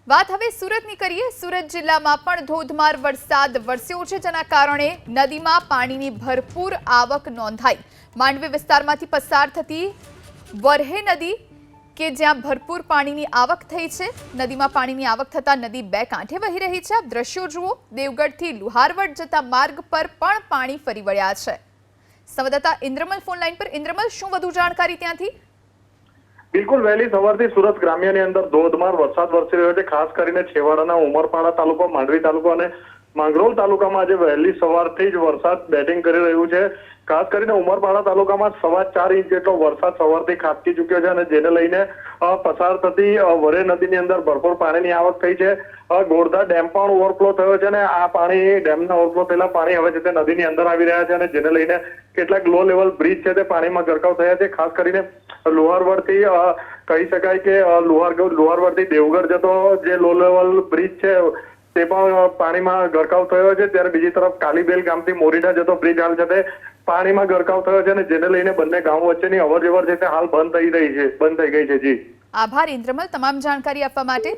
વાત હવે સુરતની કરીએ। સુરત જિલ્લામાં પણ ધોધમાર વરસાદ વરસ્યો છે, જેના કારણે નદીમાં પાણીની ભરપૂર આવક નોંધાઈ। માંડવી વિસ્તારમાંથી પસાર થતી વરહે નદી કે જ્યાં ભરપૂર પાણીની આવક થઈ છે। નદીમાં પાણીની આવક થતા નદી બે કાંઠે વહી રહી છે। આપ દ્રશ્યો જુઓ, દેવગઢથી લુહારવડ જતા માર્ગ પર પણ પાણી ફરી વળ્યા છે। સંવાદદાતા ઇન્દ્રમલ ફોન લાઈન પર। ઇન્દ્રમલ, શું વધુ જાણકારી ત્યાંથી? બિલકુલ, વહેલી સવારથી સુરત ગ્રામ્યની અંદર ધોધમાર વરસાદ વરસી રહ્યો છે। ખાસ કરીને છેવાડાના ઉમરપાડા તાલુકો, માંડવી તાલુકો અને માંગરોળ તાલુકામાં આજે વહેલી સવારથી જ વરસાદ બેટિંગ કરી રહ્યું છે। ખાસ કરીને ઉમરપાડા તાલુકામાં 4.5 ઇંચ જેટલો વરસાદ સવારથી ખાબકી ચૂક્યો છે અને જેને લઈને પસાર થતી વરે નદીની અંદર ભરપૂર પાણીની આવક થઈ છે। ગોરધા ડેમ પણ ઓવરફ્લો થયો છે અને આ પાણી ડેમના ઓવરફ્લો થયેલા પાણી હવે છે તે નદીની અંદર આવી રહ્યા છે અને જેને લઈને કેટલાક લો લેવલ બ્રિજ છે તે પાણીમાં ગરકાવ થયા છે। ખાસ કરીને લુહારવડથી કહી શકાય કે લુહારવડથી દેવગઢ જતો જે લો લેવલ બ્રિજ છે તે પણ પાણીમાં ગરકાવ થયો છે। ત્યારે બીજી તરફ કાલીબેલ ગામથી મોરીડા જતો બ્રિજ હાલ છે તે પાણીમાં ગરકાવ થયો છે અને જેને લઈને બંને ગામો વચ્ચેની અવરજવર છે તે હાલ બંધ થઈ ગઈ છે। જી, આભાર ઇન્દ્રમલ, તમામ જાણકારી આપવા માટે।